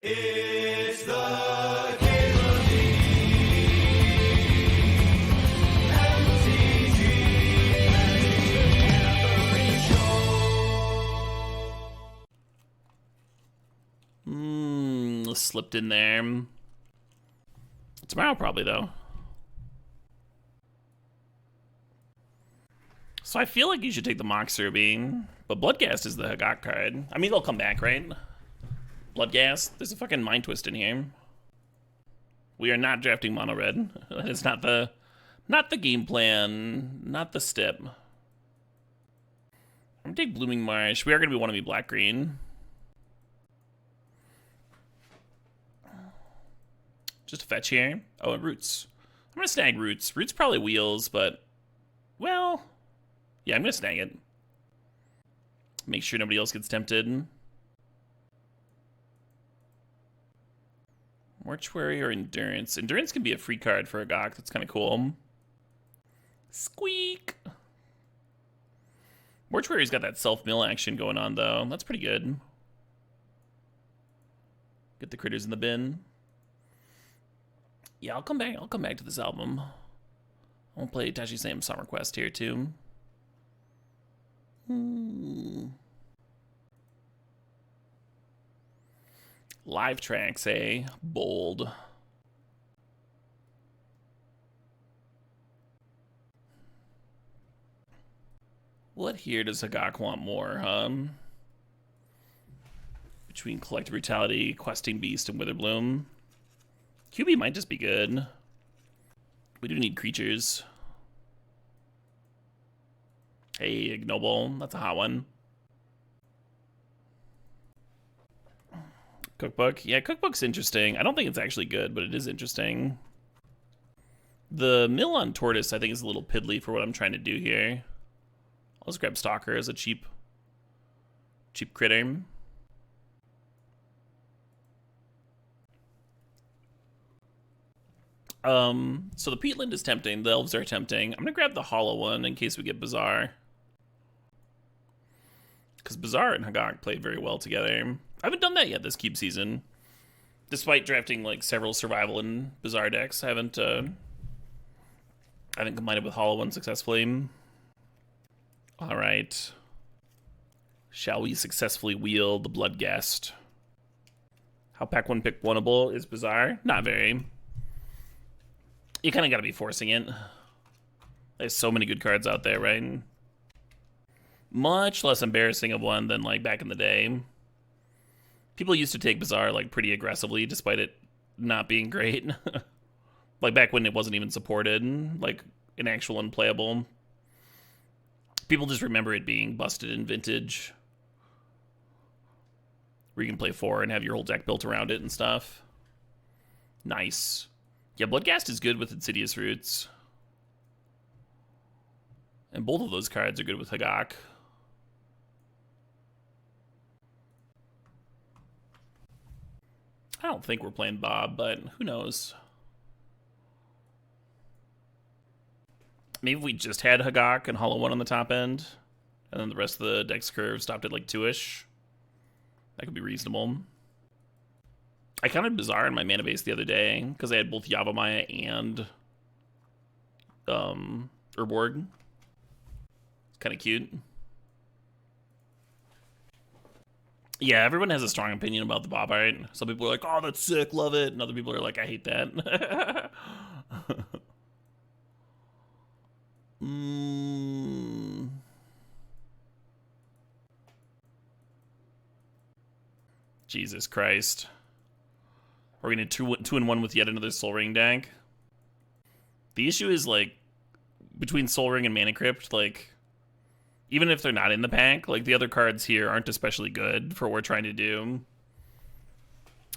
It's the Game of the MTGO Show. Slipped in there. Tomorrow probably though. So I feel like you should take the Mox Ruby, but Bloodghast is the GAAK card. I mean, they'll come back, right? Bloodghast. There's a fucking Mind Twist in here. We are not drafting mono red. That is not the game plan, not the step. I'm gonna take Blooming Marsh. We are gonna want to be black green. Just a fetch here. Oh, and Roots. I'm gonna snag Roots. Roots probably wheels, but well, yeah, I'm gonna snag it. Make sure nobody else gets tempted. Mortuary or Endurance. Endurance can be a free card for a GAAK. That's kind of cool. Squeak. Mortuary's got that self-mill action going on, though. That's pretty good. Get the critters in the bin. Yeah, I'll come back. I'll come back to this album. I'll play Tashi Sam's Summer Quest here, too. Live tracks, eh? Bold. What here does GAAK want more, huh? Between Collective Brutality, Questing Beast, and Witherbloom. QB might just be good. We do need creatures. Hey, Ignoble. That's a hot one. Cookbook. Yeah, Cookbook's interesting. I don't think it's actually good, but it is interesting. The mill on Tortoise, I think, is a little piddly for what I'm trying to do here. I'll just grab Stalker as a cheap critter. So the Peatland is tempting. The Elves are tempting. I'm gonna grab the Hollow one in case we get Bazaar. Because Bazaar and GAAK played very well together. I haven't done that yet this Cube season. Despite drafting like several Survival and Bazaar decks, I haven't combined it with Hollow one successfully. Alright. Shall we successfully wield the Bloodghast? How pack one pick oneable is Bazaar? Not very. You kind of got to be forcing it. There's so many good cards out there, right? Much less embarrassing of one than like back in the day. People used to take Bazaar like pretty aggressively despite it not being great. Like back when it wasn't even supported, like an actual unplayable. People just remember it being busted in Vintage. Where you can play 4 and have your whole deck built around it and stuff. Nice. Yeah, Bloodghast is good with Insidious Roots. And both of those cards are good with GAAK. I don't think we're playing Bob, but who knows? Maybe we just had GAAK and Hollow one on the top end, and then the rest of the deck's curve stopped at like 2-ish. That could be reasonable. I counted Bazaar in my mana base the other day because I had both Yavimaya and Urborg. It's kind of cute. Yeah, everyone has a strong opinion about the Bob art. Some people are like, oh, that's sick, love it. And other people are like, I hate that. Jesus Christ. We're gonna 2-in-1 with yet another Soul Ring deck. The issue is, like, between Soul Ring and Mana Crypt, like, even if they're not in the pack, like, the other cards here aren't especially good for what we're trying to do.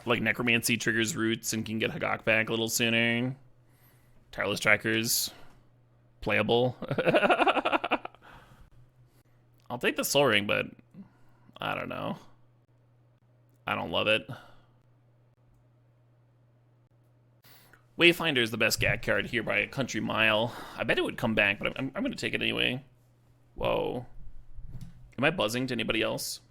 Like, Necromancy triggers Roots and can get GAAK back a little sooner. Tireless Trackers, playable. I'll take the Soul Ring, but I don't know. I don't love it. Wayfinder is the best GAAK card here by a country mile. I bet it would come back, but I'm going to take it anyway. Whoa. Am I buzzing to anybody else?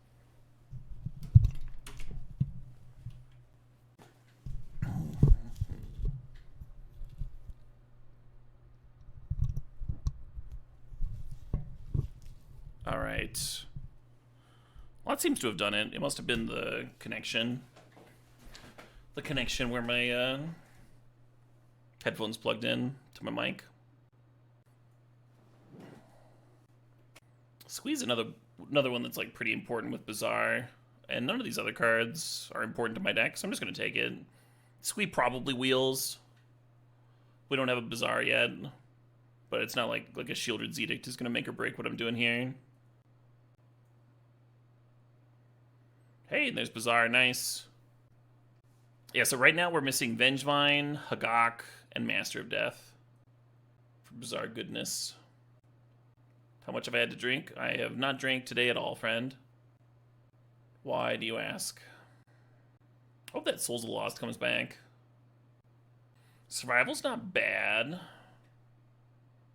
All right. Well, that seems to have done it. It must have been the connection. The connection where my headphones plugged in to my mic. Squeeze another one that's like pretty important with Bazaar. And none of these other cards are important to my deck, so I'm just going to take it. Squee probably wheels. We don't have a Bazaar yet. But it's not like a Shielded Edict is going to make or break what I'm doing here. Hey, there's Bazaar, nice. Yeah, so right now we're missing Vengevine, GAAK, and Master of Death. For Bazaar goodness. How much have I had to drink? I have not drank today at all, friend. Why do you ask? Hope that Souls of the Lost comes back. Survival's not bad.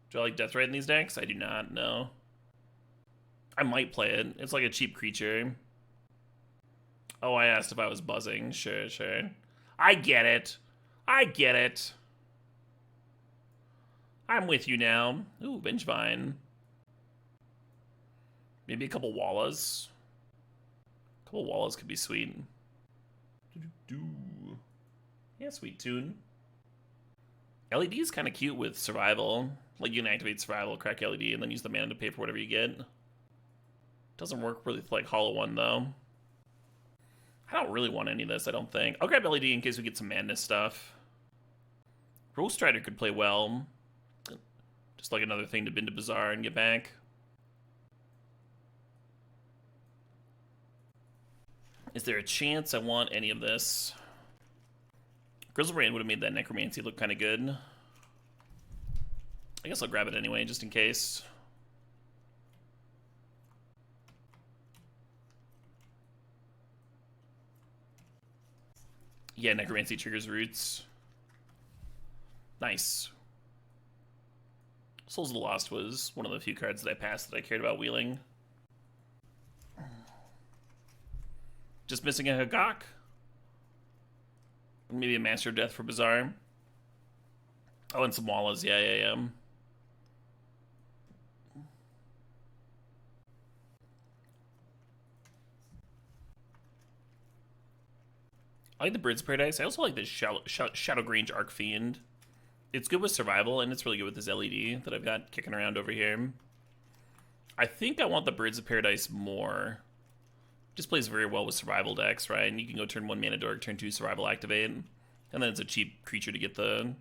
Do I like Deathrite in these decks? I do not, no. I might play it. It's like a cheap creature. Oh, I asked if I was buzzing. Sure, sure. I get it. I get it. I'm with you now. Ooh, Vengevine. Maybe a couple Wallas. A couple Wallas could be sweet. Yeah, sweet tune. LED is kind of cute with Survival. Like, you can activate Survival, crack LED, and then use the mana to pay for whatever you get. Doesn't work with, like, Hollow One, though. I don't really want any of this, I don't think. I'll grab LED in case we get some Madness stuff. Rose Strider could play well. Just like another thing to bend to Bazaar and get back. Is there a chance I want any of this? Grizzlebrand would have made that Necromancy look kind of good. I guess I'll grab it anyway, just in case. Yeah, Necromancy triggers Roots. Nice. Souls of the Lost was one of the few cards that I passed that I cared about wheeling. Just missing a GAAK. Maybe a Master of Death for Bazaar. Oh, and some Wallas. Yeah. I like the Birds of Paradise. I also like this Shadowgrange Arcfiend. It's good with Survival, and it's really good with this LED that I've got kicking around over here. I think I want the Birds of Paradise more. Just plays very well with Survival decks, right? And you can go turn 1 Mana Dork, turn 2 Survival activate. And then it's a cheap creature to get the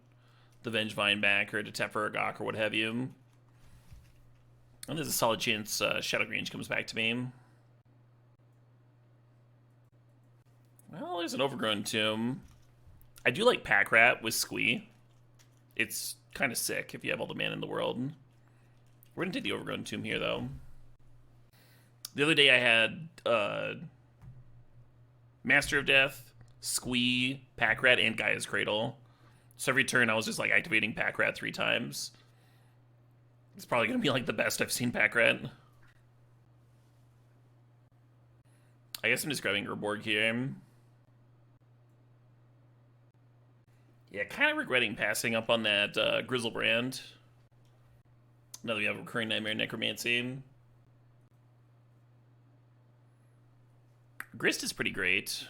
Vengevine back, or to tap for a GAAK, or what have you. And there's a solid chance Shadowgrange comes back to me. Well, there's an Overgrown Tomb. I do like Pack Rat with Squee. It's kind of sick if you have all the mana in the world. We're going to take the Overgrown Tomb here, though. The other day I had Master of Death, Squee, Pack Rat, and Gaia's Cradle. So every turn I was just like activating Pack Rat 3 times. It's probably going to be like the best I've seen Pack Rat. I guess I'm just grabbing Urborg here. Yeah, kind of regretting passing up on that Grizzlebrand. Now that we have Recurring Nightmare Necromancy. Grist is pretty great.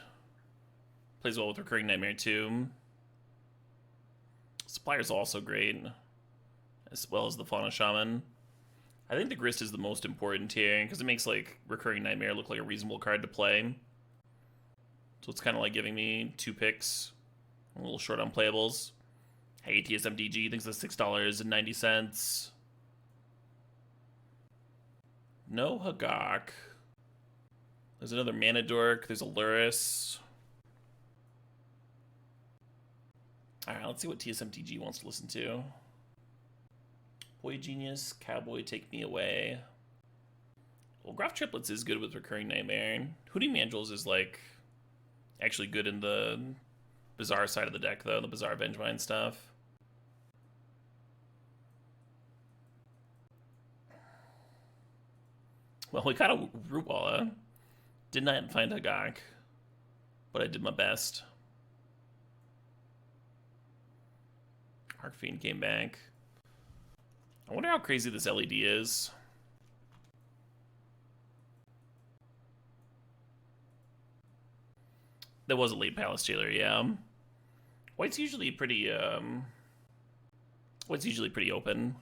Plays well with Recurring Nightmare too. Supplier's also great, as well as the Fauna Shaman. I think the Grist is the most important here, because it makes like Recurring Nightmare look like a reasonable card to play. So it's kind of like giving me 2 picks. I'm a little short on playables. Hey, TSMDG thinks that's $6.90. No GAAK. There's another Mana Dork. There's a Luris. Alright, let's see what TSMTG wants to listen to. Boy Genius, Cowboy, Take Me Away. Well, Graph Triplets is good with Recurring Nightmare. Hootie Mandrels is, like, actually good in the Bazaar side of the deck, though. The Bazaar Vengevine stuff. Well, we got a Rootwalla. Did not find a GAAK, but I did my best. Arcfiend came back. I wonder how crazy this LED is. There was a late Palace Jailer, yeah. White's usually pretty open.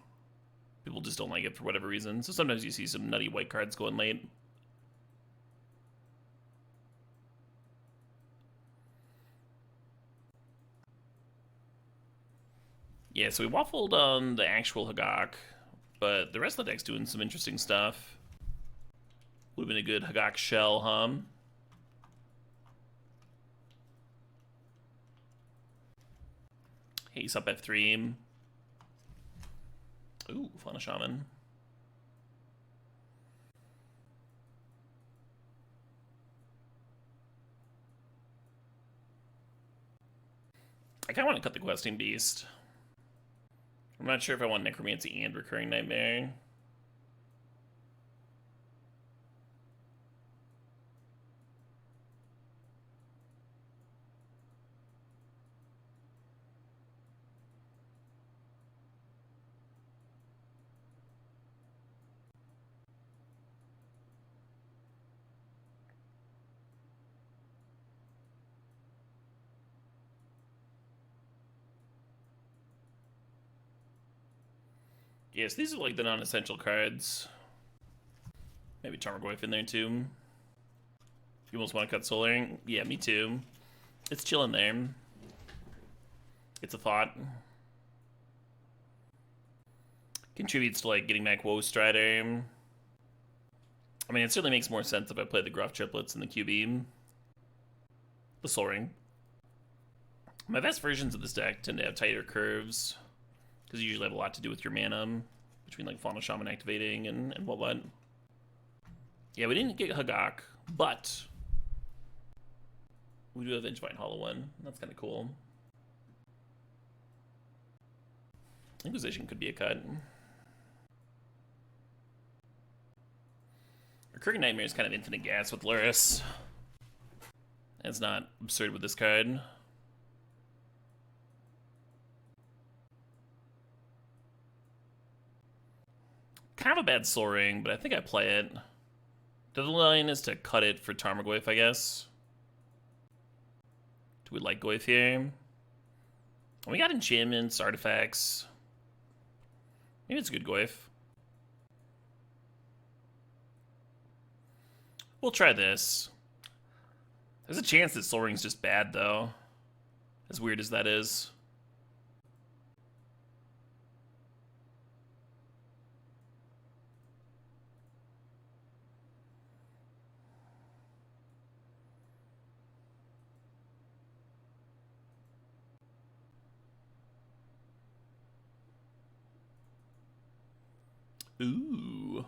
People just don't like it for whatever reason. So sometimes you see some nutty white cards going late. Yeah, so we waffled on the actual GAAK, but the rest of the deck's doing some interesting stuff. Would have been a good GAAK shell, huh? He's up F3. Ooh, Fauna Shaman. I kind of want to cut the Questing Beast. I'm not sure if I want Necromancy and Recurring Nightmare. Yes, these are like the non-essential cards. Maybe Tarmogoyf in there too. You almost want to cut Solar? Yeah, me too. It's chilling there. It's a thought. Contributes to like getting back Woe Strider. I mean, it certainly makes more sense if I play the Gruff Triplets and the QB. The Soul Ring. My best versions of this deck tend to have tighter curves, because you usually have a lot to do with your mana, between like Fauna Shaman activating and what. Yeah, we didn't get GAAK, but we do have Vengevine Hollow One. That's kind of cool. Inquisition could be a cut. Recurring Nightmare is kind of infinite gas with Luris. It's not absurd with this card. Kind of a bad Soul Ring, but I think I play it. The line is to cut it for Tarmogoyf, I guess. Do we like Goyf here? We got enchantments, artifacts. Maybe it's a good Goyf. We'll try this. There's a chance that Soul Ring's just bad, though. As weird as that is. Ooh.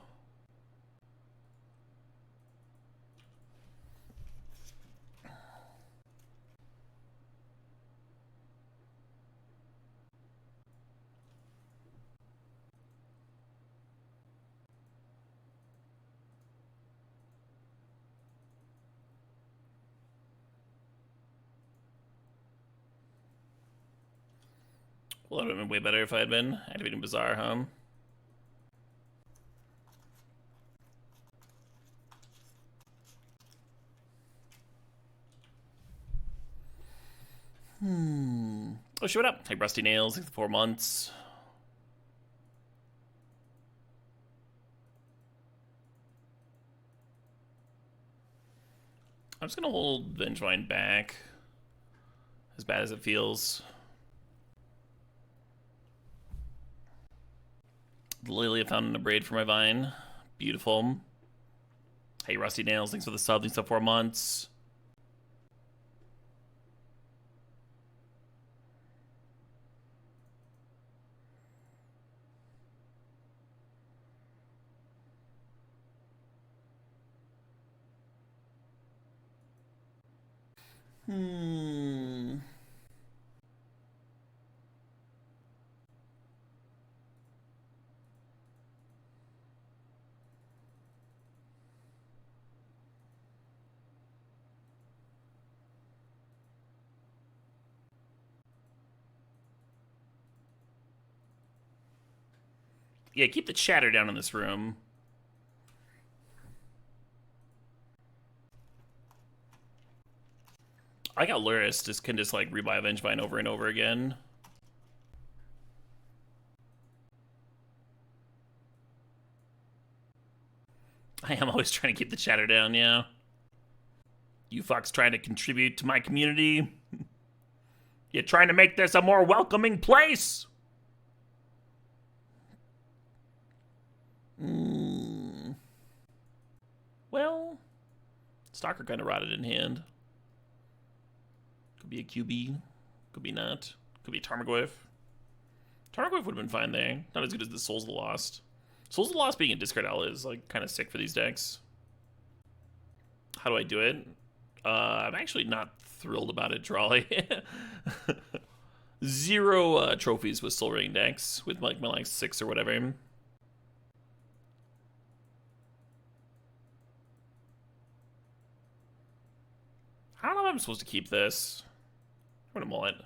Well, that would have been way better if I had been activating Bazaar, huh? Oh, show it up. Hey, Rusty Nails, 4 months. I'm just gonna hold Vengevine back. As bad as it feels. The Lily I found in a braid for my vine. Beautiful. Hey, Rusty Nails, thanks for the sub. Thanks for 4 months. Yeah, keep the chatter down in this room. I got Luris, can just like rebuy Vengevine over and over again. I am always trying to keep the chatter down, yeah. You fucks trying to contribute to my community. You're trying to make this a more welcoming place. Well, Stalker kind of rotted in hand. Could be a QB. Could be not. Could be a Tarmogoyf. Tarmogoyf would have been fine there. Not as good as the Souls of the Lost. Souls of the Lost being a discard L is like kind of sick for these decks. How do I do it? I'm actually not thrilled about it, Drawley. 0 trophies with Soul Ring decks with like my like 6 or whatever. I don't know if I'm supposed to keep this. I'm gonna mull it.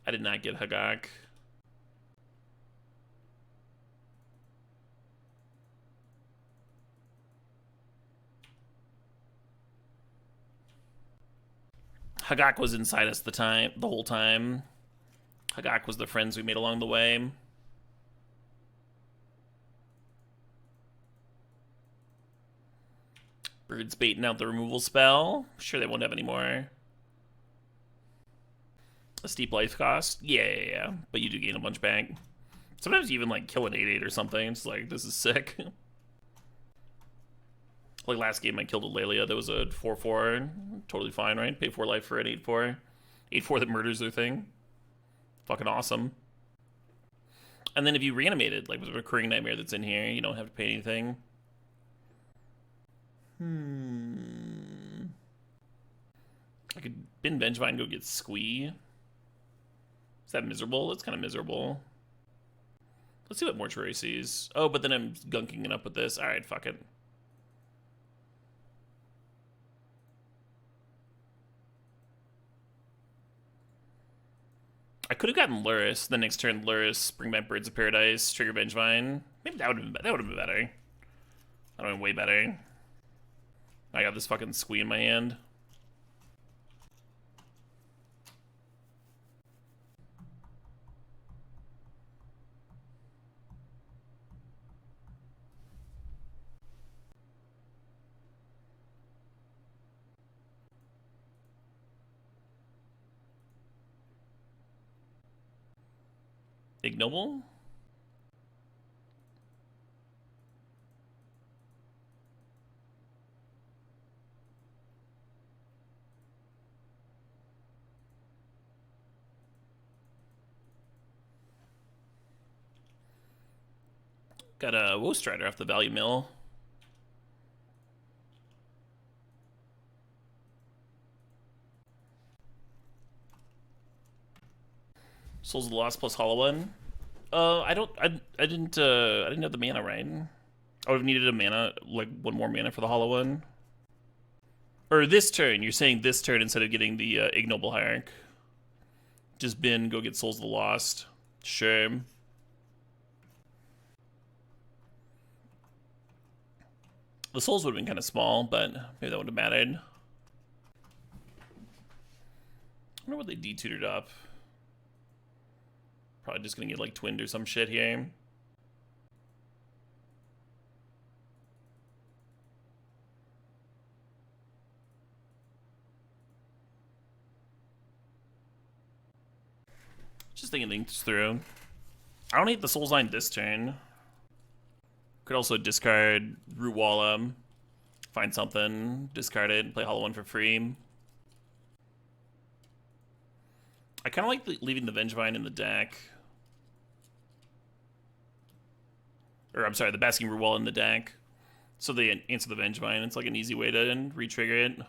I did not get GAAK. GAAK was inside us the whole time. GAAK was the friends we made along the way. Bird's baiting out the removal spell. Sure they won't have any more. A steep life cost? Yeah. But you do gain a bunch back. Sometimes you even like kill an 8/8 or something. It's like, this is sick. Like last game I killed a Lelia that was a 4/4. Totally fine, right? Pay 4 life for an 8/4. 8/4 that murders their thing. Fucking awesome. And then if you reanimate it, like with a recurring nightmare that's in here, you don't have to pay anything. I could bin Vengevine and go get Squee. Is that miserable? It's kind of miserable. Let's see what Mortuary sees. Oh, but then I'm gunking it up with this. Alright, fuck it. I could have gotten Luris. The next turn, Luris, bring back Birds of Paradise, trigger Vengevine. Maybe that would have been better. That would have been way better. I got this fucking Squee in my hand. Ignoble? Got a Woe Strider off the Value Mill. Souls of the Lost plus Hollow One. I didn't have the mana right. I would have needed a mana, like one more mana for the Hollow One. Or this turn, you're saying this turn instead of getting the Ignoble Hierarch. Just bin, go get Souls of the Lost. Sure. The souls would have been kind of small, but maybe that would have mattered. I wonder what they detutored up. Probably just gonna get like twinned or some shit here. Just thinking things through. I don't hate the Souls Line this turn. Could also discard Root Walla, find something, discard it, play Hollow One for free. I kind of like leaving the Vengevine in the deck. Or, I'm sorry, the Basking Root Walla in the deck. So they answer the Vengevine. It's like an easy way to re-trigger it.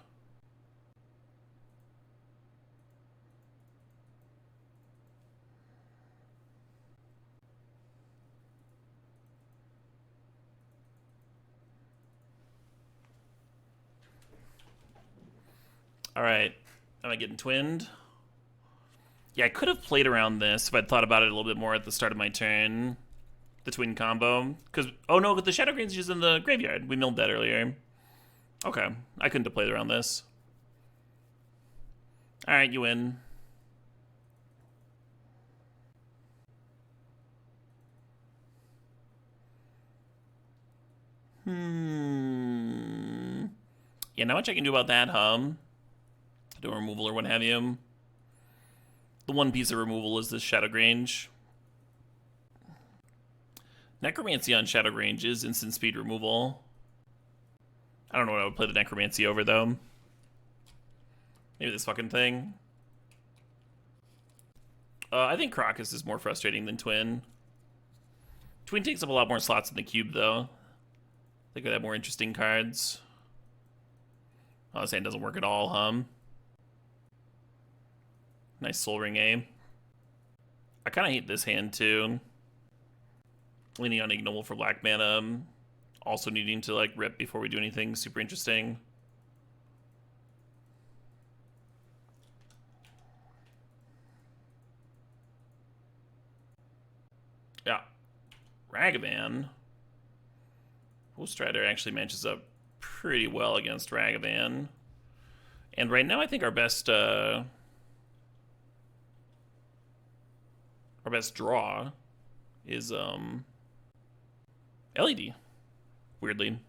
Alright, am I getting twinned? Yeah, I could have played around this if I'd thought about it a little bit more at the start of my turn. The twin combo. Because, oh no, the Shadow Grange is in the graveyard. We milled that earlier. Okay, I couldn't have played around this. Alright, you win. Yeah, not much I can do about that, do removal or what have you. The one piece of removal is this Shadow Grange. Necromancy on Shadow Grange is instant speed removal. I don't know what I would play the Necromancy over, though. Maybe this fucking thing. I think Crocus is more frustrating than Twin. Twin takes up a lot more slots in the cube, though. They could have more interesting cards. Oh, this hand doesn't work at all, Nice Soul Ring, eh? I kind of hate this hand, too. Leaning on Ignoble for black mana. Also needing to, like, rip before we do anything super interesting. Yeah. Ragavan. Ghost Rider actually matches up pretty well against Ragavan. And right now I think our best draw is LED. Weirdly.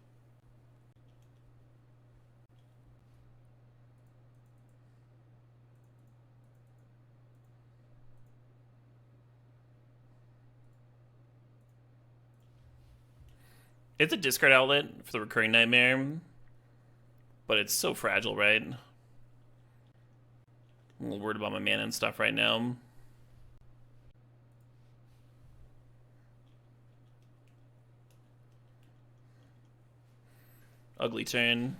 It's a discard outlet for the Recurring Nightmare, but it's so fragile, right? I'm a little worried about my mana and stuff right now. Ugly turn.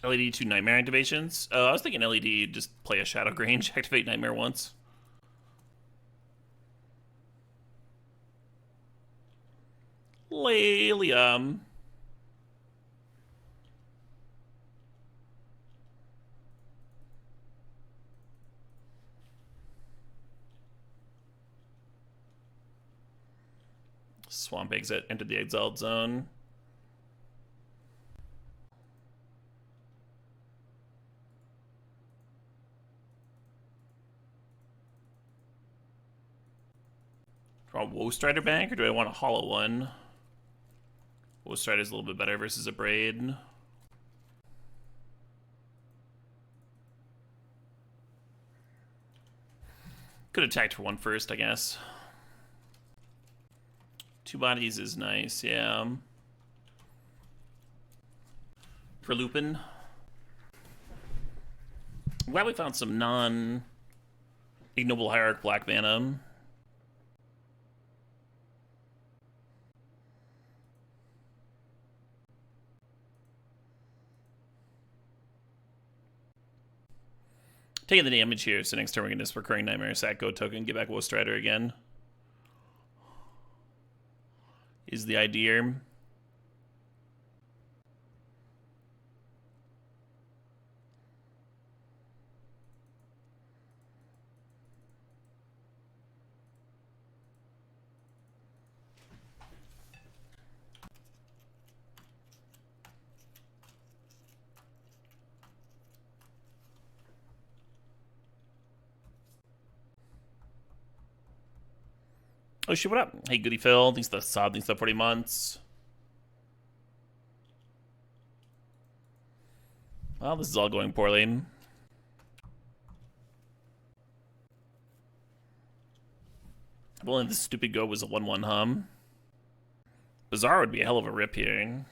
LED 2 Nightmare activations. I was thinking LED, just play a Shadow Grange, activate Nightmare once. Lalium. Swamp Exit, entered the Exiled Zone. Do I want Woe Strider back, or do I want a hollow one? Woe Strider's a little bit better versus a Braid. Could have attacked for one first, I guess. Two bodies is nice, yeah. For Lupin. I'm glad we found some non-Ignoble Hierarch black mana. Taking the damage here, so next turn we're going to just Recurring Nightmare, sack Go token, get back Woe Strider again. Is the idea. Oh shit, what up? Hey, Goody Phil. Thanks for the sub. Thanks for the 40 months. Well, this is all going poorly. If only this stupid Go was a 1-1 Bazaar would be a hell of a rip here.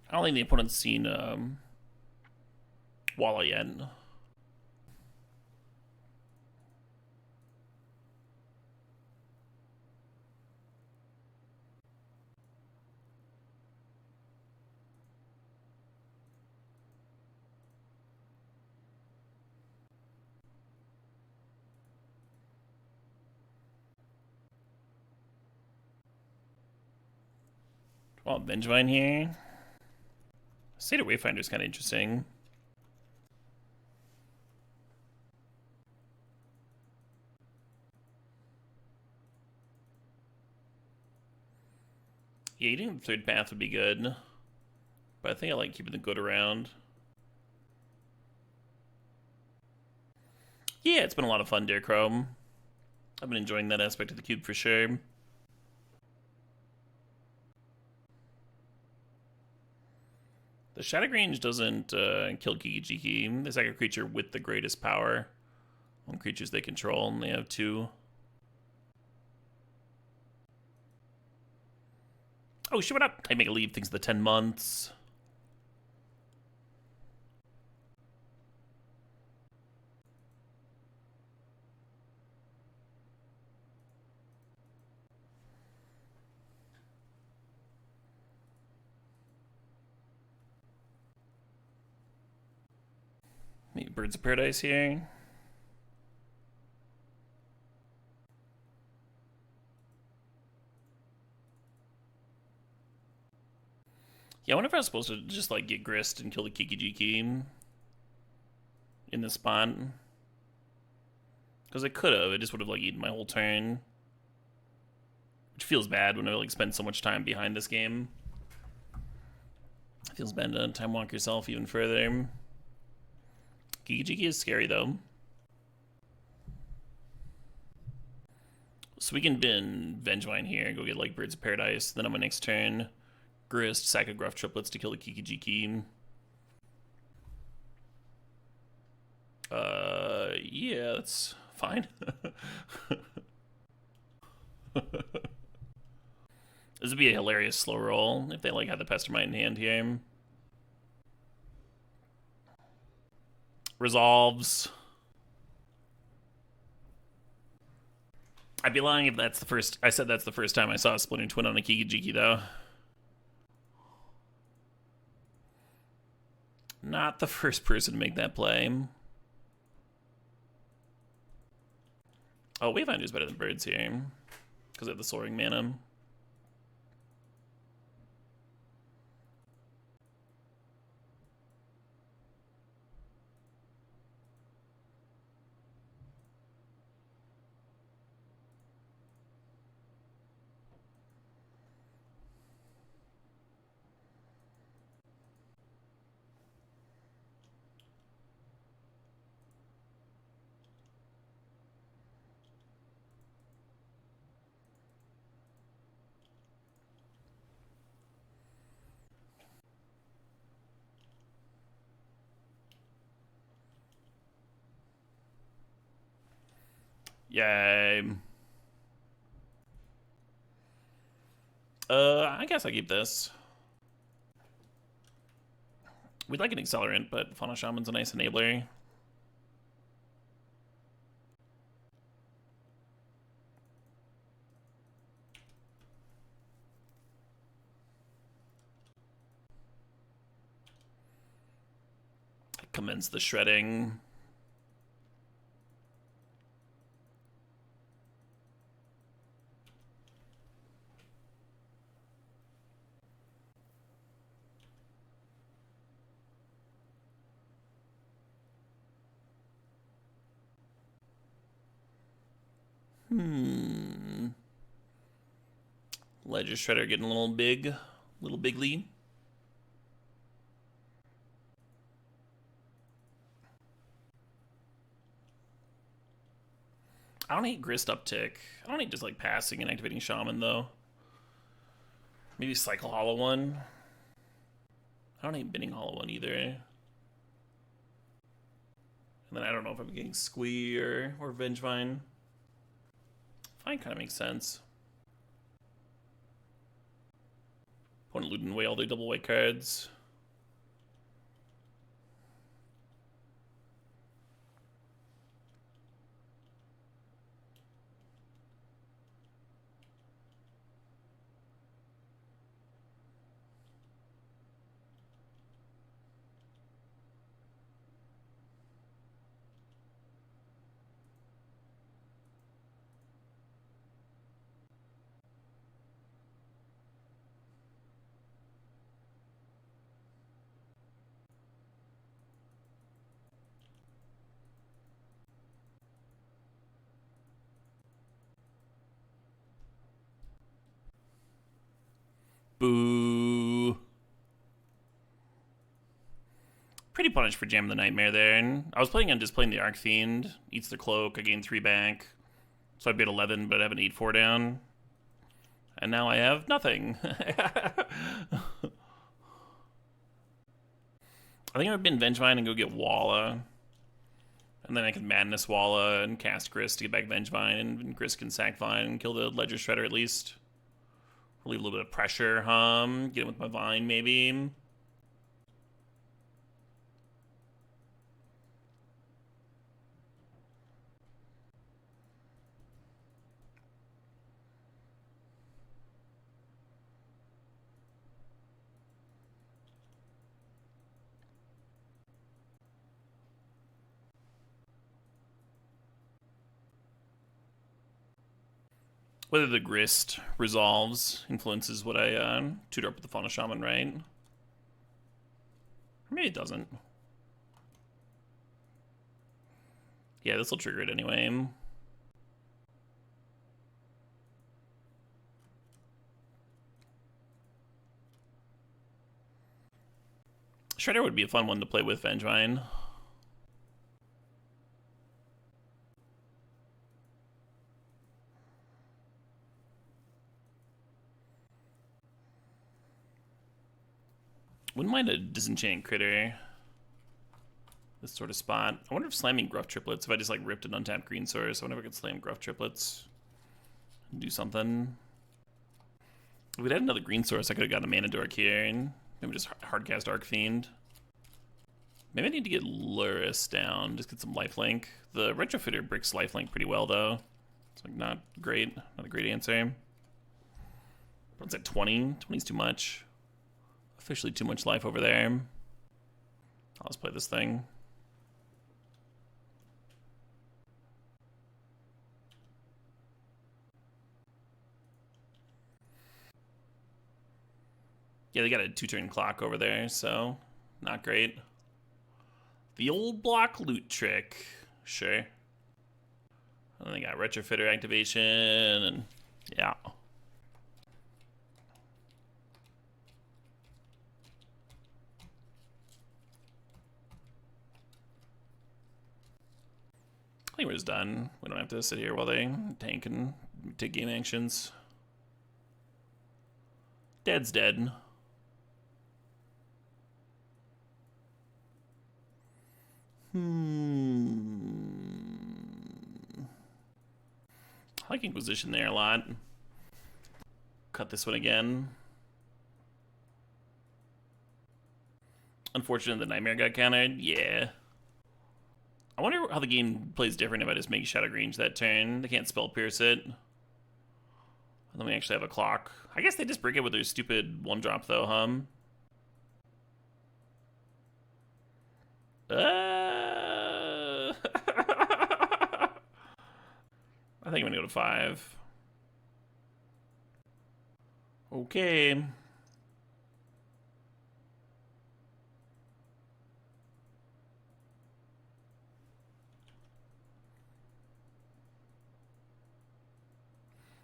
I don't think the opponent's seen Walla yet. Oh, Vengevine here. State of Wayfinder is kind of interesting. Yeah, eating the third path would be good. But I think I like keeping the good around. Yeah, it's been a lot of fun, Dear Chrome. I've been enjoying that aspect of the cube for sure. The Shattergrange doesn't kill Kiki-Jiki. They sack a creature with the greatest power on creatures they control, and they have 2. Oh, shit, what up? I make a leave things the 10 months. Maybe Birds of Paradise here. Yeah, I wonder if I was supposed to just, like, get Grist and kill the Kiki-Jiki in this spot. Because I could have. It just would have, like, eaten my whole turn. Which feels bad when I, like, spend so much time behind this game. It feels bad to time walk yourself even further. Kiki-Jiki is scary, though. So we can bin Vengevine here, go get, like, Birds of Paradise. Then on my next turn, Grist, sack of Gruff Triplets to kill the Kiki-Jiki. Yeah, that's fine. This would be a hilarious slow roll if they, like, had the Pestermite in hand here. Resolves. I'd be lying if that's the first... I said that's the first time I saw a Splintering Twin on a Kiki-Jiki, though. Not the first person to make that play. Oh, Wayfinder's better than Birds here. Because of the Soaring mana. Yay. I guess I keep this. We'd like an accelerant, but Fauna Shaman's a nice enabler. Commence the shredding. Ledger Shredder getting a little bigly. I don't hate Grist Uptick. I don't hate just like passing and activating Shaman though. Maybe Cycle Hollow one. I don't hate binning Hollow one either. And then I don't know if I'm getting Squee or Vengevine. Fine kind of makes sense. Opponent looting away all their double white cards. punished for jamming the Nightmare there. And I was planning on just playing the Arcfiend. Eats the Cloak, I gain 3 back. So I'd be at 11, but I have an 8-4 down. And now I have nothing. I think I've been Vengevine and go get Walla. And then I can Madness Walla and cast Grist to get back Vengevine, and Grist can sack Vine and kill the Ledger Shredder at least. Relieve a little bit of pressure, get it with my Vine maybe. Whether the Grist resolves influences what I tutor up with the Fauna Shaman, right? Or maybe it doesn't. Yeah, this will trigger it anyway. Shredder would be a fun one to play with Vengevine. Wouldn't mind a Disenchanting Critter. This sort of spot. I wonder if slamming Gruff Triplets, if I just like ripped an untapped green source, I wonder if I could slam Gruff Triplets and do something. If we'd had another green source, I could have gotten a Mana Dork here and maybe just hardcast Arcfiend. Maybe I need to get Luris down, just get some lifelink. The Retrofitter bricks lifelink pretty well though. It's like not great, not a great answer. What's at 20? 20's too much. Officially too much life over there. I'll just play this thing. Yeah, they got a 2-turn clock over there, so not great. The old block loot trick, sure. And they got Retrofitter activation, and yeah. I think we're just done. We don't have to sit here while they tank and take game actions. Dead's dead. I like Inquisition there a lot. Cut this one again. Unfortunate the Nightmare got countered. Yeah. I wonder how the game plays different if I just make Shadow Grange that turn. They can't Spell Pierce it. And then we actually have a clock. I guess they just break it with their stupid 1-drop though, I think I'm gonna go to 5. Okay.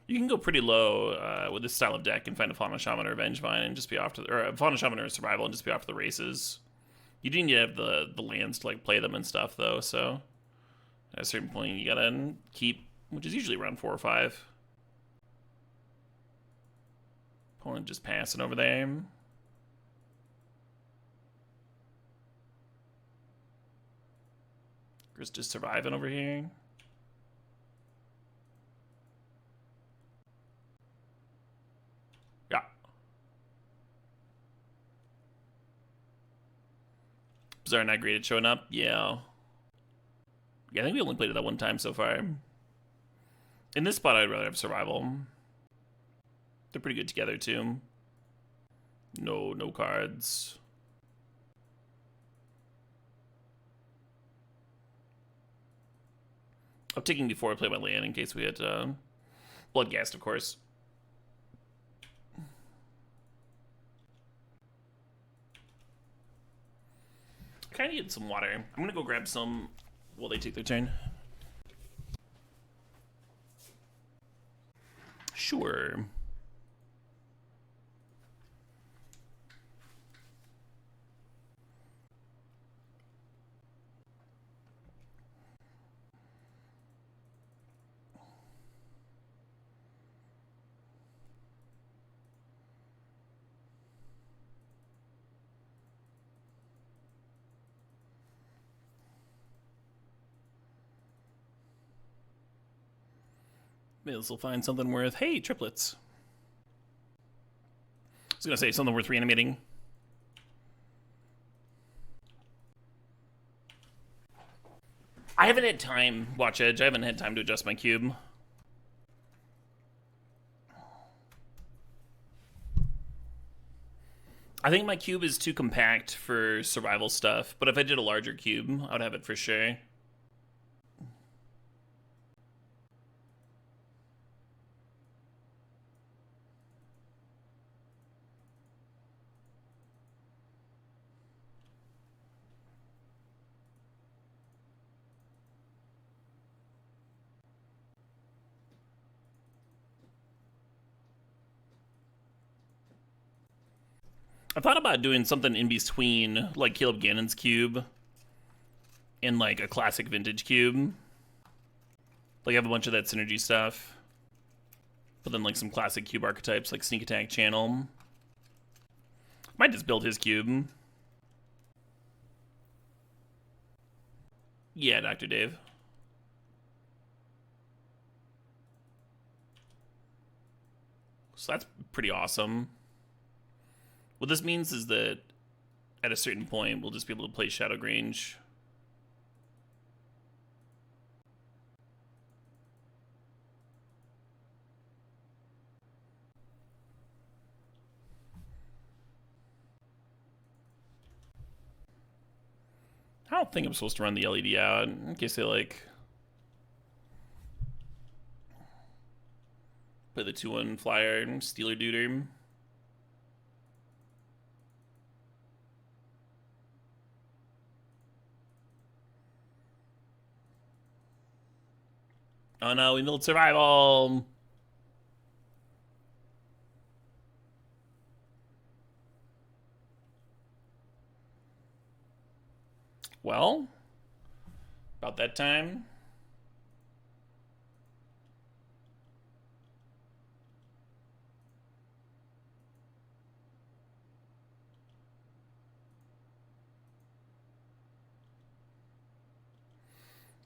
You can go pretty low with this style of deck and find a Fauna Shaman or Vengevine and just be off to or a Fauna Shaman or a Survival and just be off to the races. You do need to have the lands to like play them and stuff though, so at a certain point you gotta keep, which is usually around 4 or 5. Opponent just passing over there. Chris just surviving over here. Yeah. Bizarre not great at showing up. Yeah. Yeah, I think we only played it that one time so far. In this spot, I'd rather have Survival. They're pretty good together, too. No cards. I'm taking before I play my land in case we had Bloodghast, of course. I kind of need some water. I'm going to go grab some while they take their turn. Sure. Maybe this will find something worth, hey, triplets. I was gonna say something worth reanimating. I haven't had time, Watch Edge, I haven't had time to adjust my cube. I think my cube is too compact for survival stuff, but if I did a larger cube, I would have it for sure. I thought about doing something in between, like Caleb Gannon's cube and like a classic vintage cube. Like I have a bunch of that synergy stuff, but then like some classic cube archetypes like Sneak Attack Channel. Might just build his cube. Yeah, Dr. Dave. So that's pretty awesome. What this means is that at a certain point, we'll just be able to play Shadow Grange. I don't think I'm supposed to run the LED out in case they like play the 2-1 flyer and Steeler Duder. Oh no, we milled survival. Well, about that time.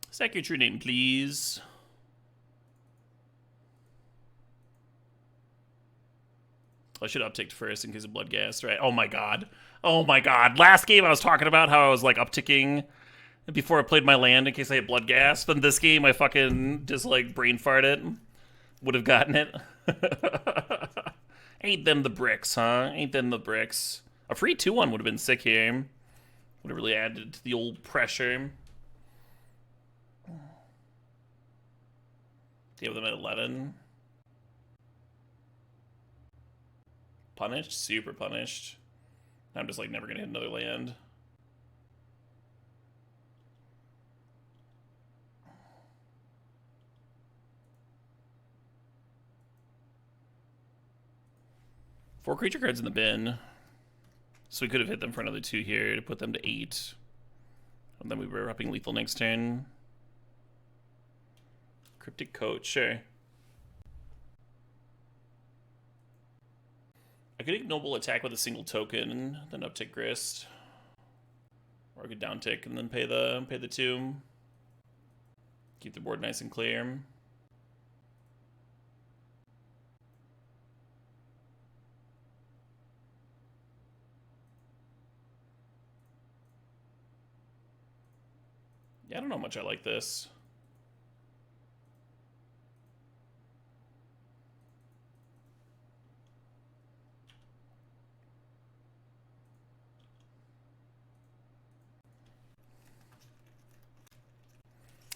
Stack your true name, please. I should have upticked first in case of blood gas, right? Oh my god. Oh my god. Last game I was talking about how I was like upticking before I played my land in case I had blood gas. Then this game I fucking just like brain farted. Would have gotten it. Ain't them the bricks, huh? Ain't them the bricks. A free 2-1 would have been sick here. Would have really added to the old pressure. Give them at 11. Punished? Super punished. I'm just like never gonna hit another land. Four creature cards in the bin. So we could have hit them for another 2 here to put them to 8. And then we were upping lethal next turn. Cryptic Coat, sure. I could ignoble attack with a single token and then uptick Grist. Or I could downtick and then pay the 2. Keep the board nice and clear. Yeah, I don't know how much I like this.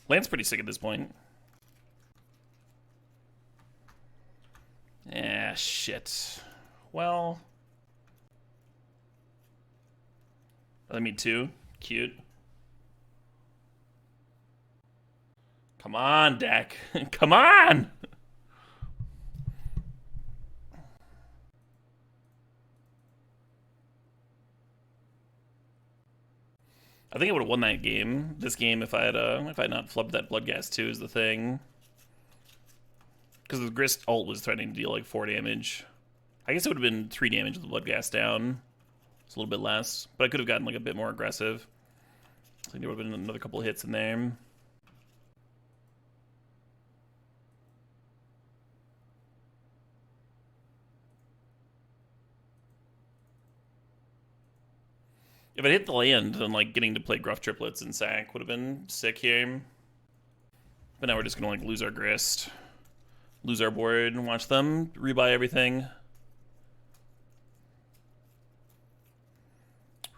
Land's pretty sick at this point. Ah, shit. Well. I mean 2. Cute. Come on, deck. Come on! I think I would have won that game. This game, if I had not flubbed that Bloodghast 2 is the thing. Because the Grist ult was threatening to deal like 4 damage. I guess it would have been 3 damage with the Bloodghast down. It's a little bit less, but I could have gotten like a bit more aggressive. I think there would have been another couple of hits in there. If it hit the land, then like getting to play Gruff Triplets and Sack would have been sick here. But now we're just gonna like lose our grist, lose our board, and watch them rebuy everything.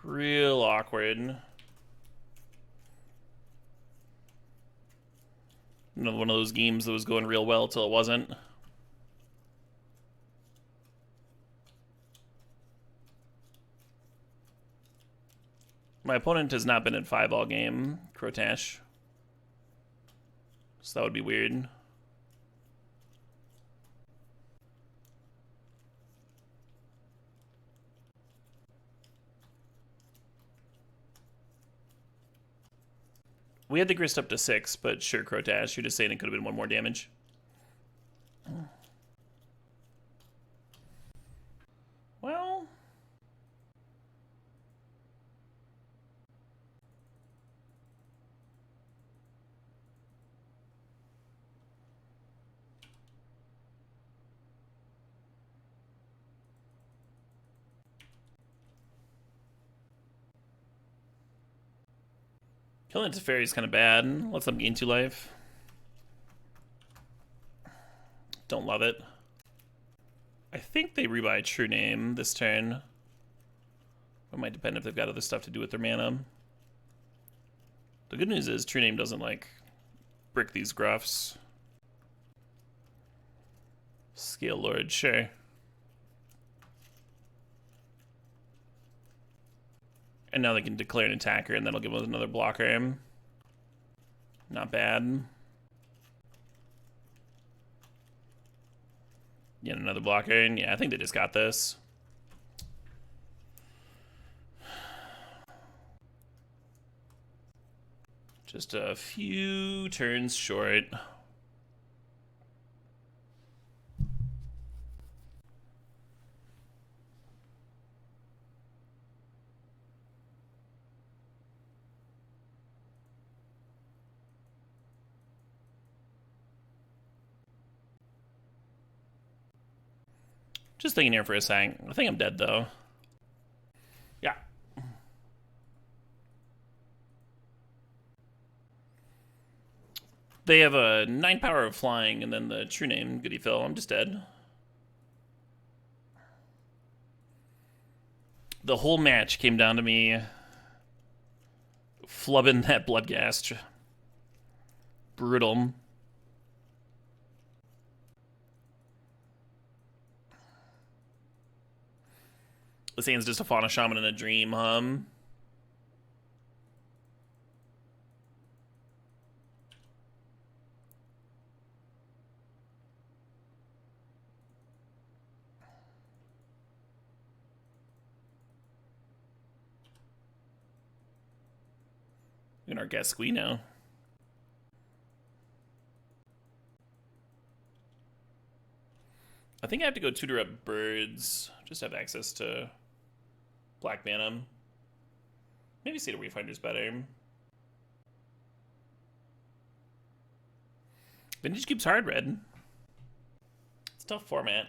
Real awkward. Another one of those games that was going real well till it wasn't. My opponent has not been at 5 all game, Crotash. So that would be weird. We had the grist up to 6, but sure, Crotash, you're just saying it could have been 1 more damage. Well... Killing it to fairy is kind of bad. Lets them gain 2 life. Don't love it. I think they rebuy True Name this turn. It might depend if they've got other stuff to do with their mana. The good news is True Name doesn't, like, brick these gruffs. Scale Lord, sure. And now they can declare an attacker, and that'll give us another blocker. Not bad. Yet another blocker, and yeah, I think they just got this. Just a few turns short. Just thinking here for a second. I think I'm dead, though. Yeah. They have a 9 power of flying, and then the True Name, goody Phil. I'm just dead. The whole match came down to me flubbing that Bloodghast. Brutal. This hand's just a Fauna Shaman in a dream, In our guest squee now. I think I have to go tutor up birds. Just have access to black mana. Maybe State of Wayfinder's better. Vintage Cube's hard, Red. It's a tough format.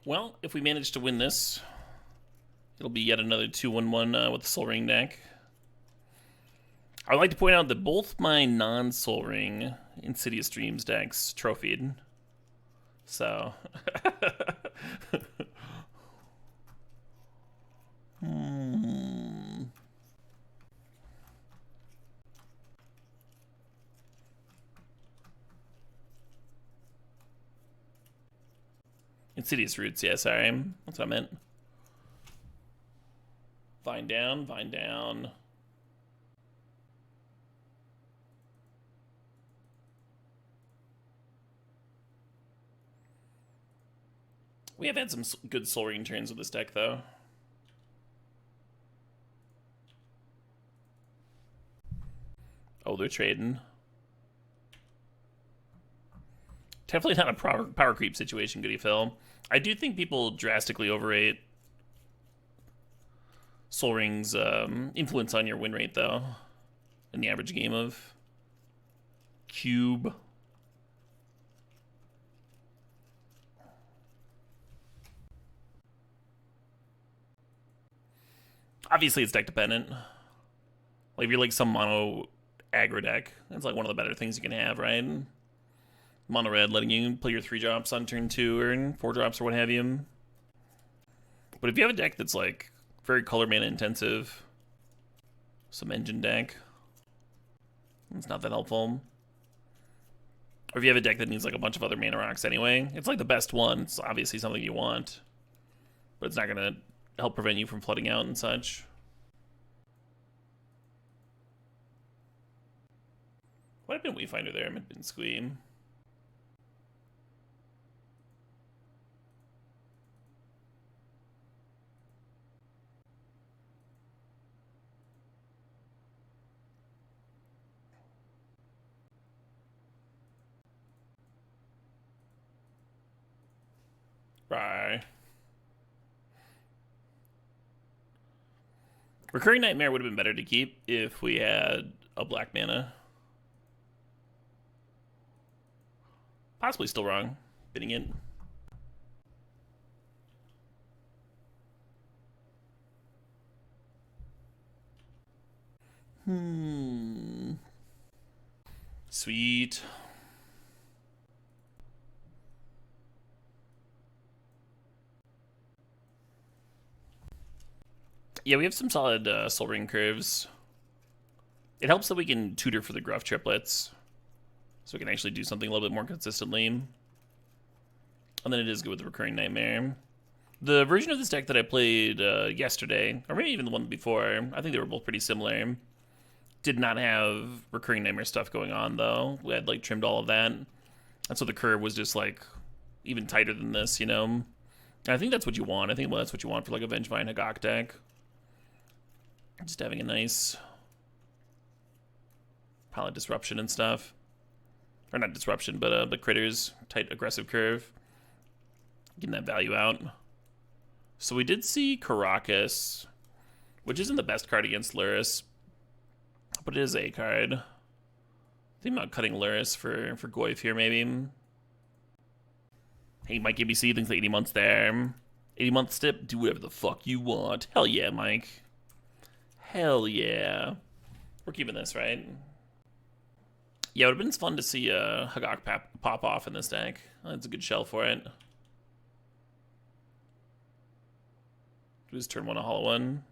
Well, if we manage to win this, it'll be yet another 2-1-1 with the Soul Ring deck. I would like to point out that both my non-Soul Ring Insidious Dreams decks trophied. So... Insidious Roots, yeah, sorry. That's what I meant. Vine down, Vine down. We have had some good Soul Ring turns with this deck, though. Oh, they're trading. Definitely not a power creep situation, Goody Phil. I do think people drastically overrate Sol Ring's influence on your win rate, though, in the average game of Cube. Obviously, it's deck dependent. Like, if you're like some mono aggro deck, it's like one of the better things you can have, right? Mono red, letting you play your 3 drops on turn 2 or 4 drops or what have you. But if you have a deck that's like very color mana intensive, some engine deck, it's not that helpful. Or if you have a deck that needs like a bunch of other mana rocks anyway, it's like the best one. It's obviously something you want, but it's not gonna help prevent you from flooding out and such. What have been Wayfinder there? I meant been Squeam. Bye. Recurring Nightmare would have been better to keep if we had a black mana. Possibly still wrong. Bidding it. Sweet. Yeah, we have some solid Sol Ring curves. It helps that we can tutor for the Gruff triplets, so we can actually do something a little bit more consistently. And then it is good with the Recurring Nightmare. The version of this deck that I played yesterday, or maybe even the one before, I think they were both pretty similar, did not have Recurring Nightmare stuff going on, though. We had, like, trimmed all of that. And so the curve was just, like, even tighter than this, you know? And I think that's what you want. I think that's what you want for, like, a Vengevine GAAK deck. Just having a nice pile of disruption and stuff. Or not disruption, but critters. Tight, aggressive curve. Getting that value out. So we did see Caracas, which isn't the best card against Lurrus, but it is a card. Think about cutting Lurrus for Goyf here, maybe. Hey, Mike ABC thinks that 80 months there. 80 month stip, do whatever the fuck you want. Hell yeah, Mike. Hell yeah. We're keeping this, right? Yeah, it would have been fun to see a GAAK pop off in this deck. That's a good shell for it. Do his turn 1 a hollow one.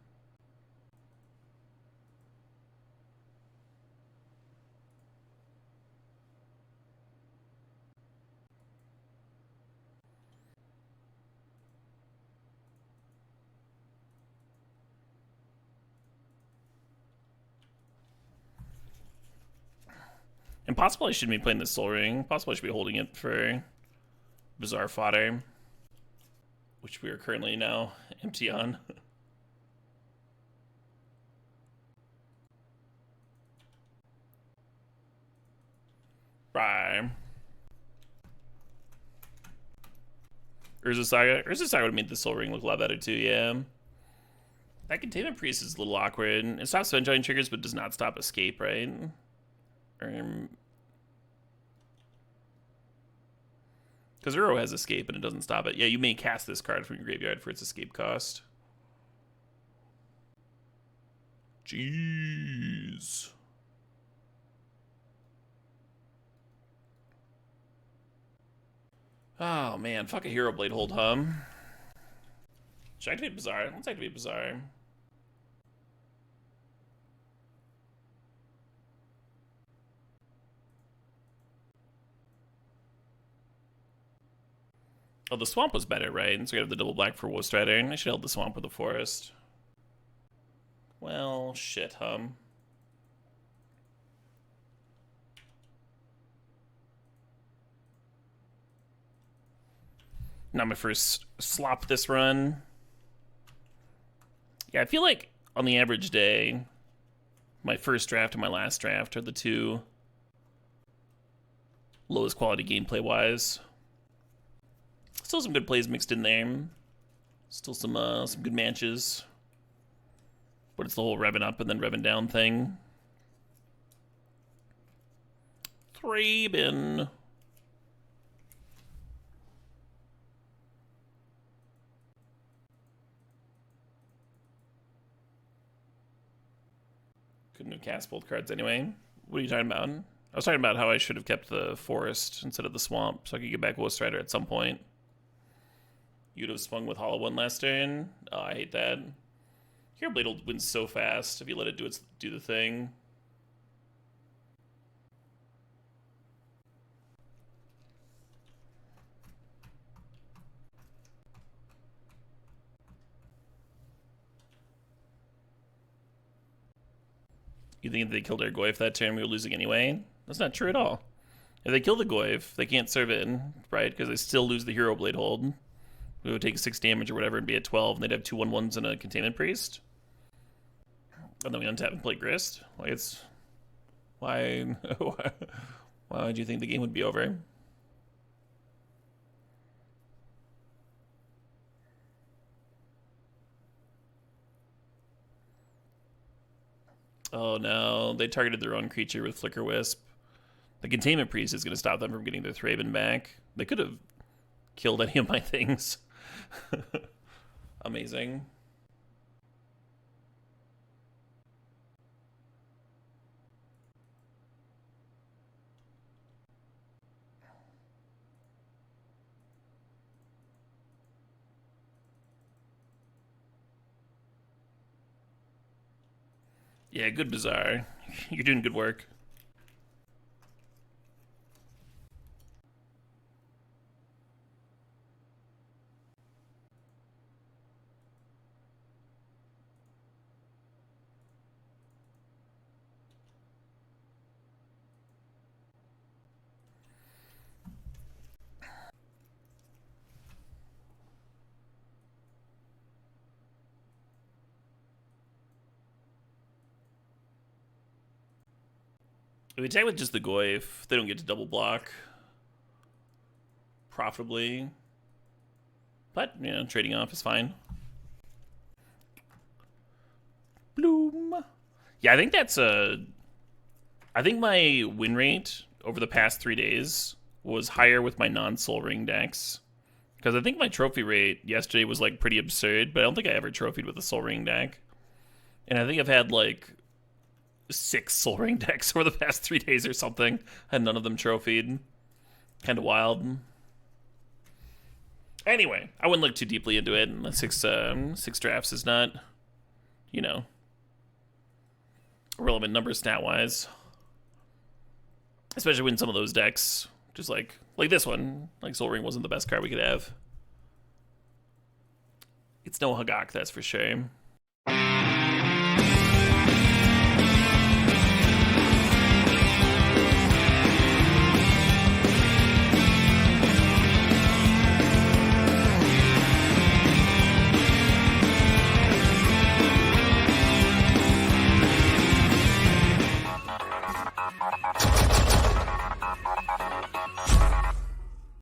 And possible I shouldn't be playing this Sol Ring. Possible I should be holding it for Bizarre Fodder, which we are currently now empty on. Right. Urza Saga. Urza Saga would have made the Sol Ring look a lot better too, yeah. That Containment Priest is a little awkward. It stops Vengevine triggers, but does not stop Escape, right? Because Uro has Escape and it doesn't stop it. Yeah, you may cast this card from your graveyard for its Escape cost. Jeez. Oh man, fuck a Hero Blade hold, Should I activate Bizarre? Let's activate Bizarre. Oh, the Swamp was better, right? So we have the double black for Wolf Strider. I should have held the Swamp with the Forest. Well, shit, Not my first slop this run. Yeah, I feel like on the average day, my first draft and my last draft are the two lowest quality gameplay wise. Still some good plays mixed in there. Still some good matches. But it's the whole revving up and then revving down thing. 3-bin. Couldn't have cast both cards anyway. What are you talking about? I was talking about how I should have kept the forest instead of the swamp so I could get back Ghost Rider at some point. You'd have swung with Hollow One last turn. Oh, I hate that. Hero Blade will win so fast if you let it do the thing. You think if they killed our Goyf that turn, we were losing anyway? That's not true at all. If they kill the Goyf, they can't serve it in, right? Because they still lose the Hero Blade hold. We would take 6 damage or whatever and be at 12, and they'd have 2 1/1s and a Containment Priest. And then we untap and play Grist. Like, it's... Why... Why do you think the game would be over? Oh no, they targeted their own creature with Flicker Wisp. The Containment Priest is going to stop them from getting their Thraben back. They could have killed any of my things. Amazing. Yeah, good Bazaar. You're doing good work. If we attack with just the Goyf, they don't get to double block profitably. But, you know, trading off is fine. Bloom. Yeah, I think that's a... I think my win rate over the past 3 days was higher with my non-Soul Ring decks. Because I think my trophy rate yesterday was, like, pretty absurd, but I don't think I ever trophied with a Soul Ring deck. And I think I've had, like... 6 Soul Ring decks over the past 3 days or something, and none of them trophied. Kind of wild. Anyway, I wouldn't look too deeply into it. 6 drafts is not, you know, a relevant number stat-wise. Especially when some of those decks, just like this one, like Soul Ring wasn't the best card we could have. It's no GAAK, that's for sure.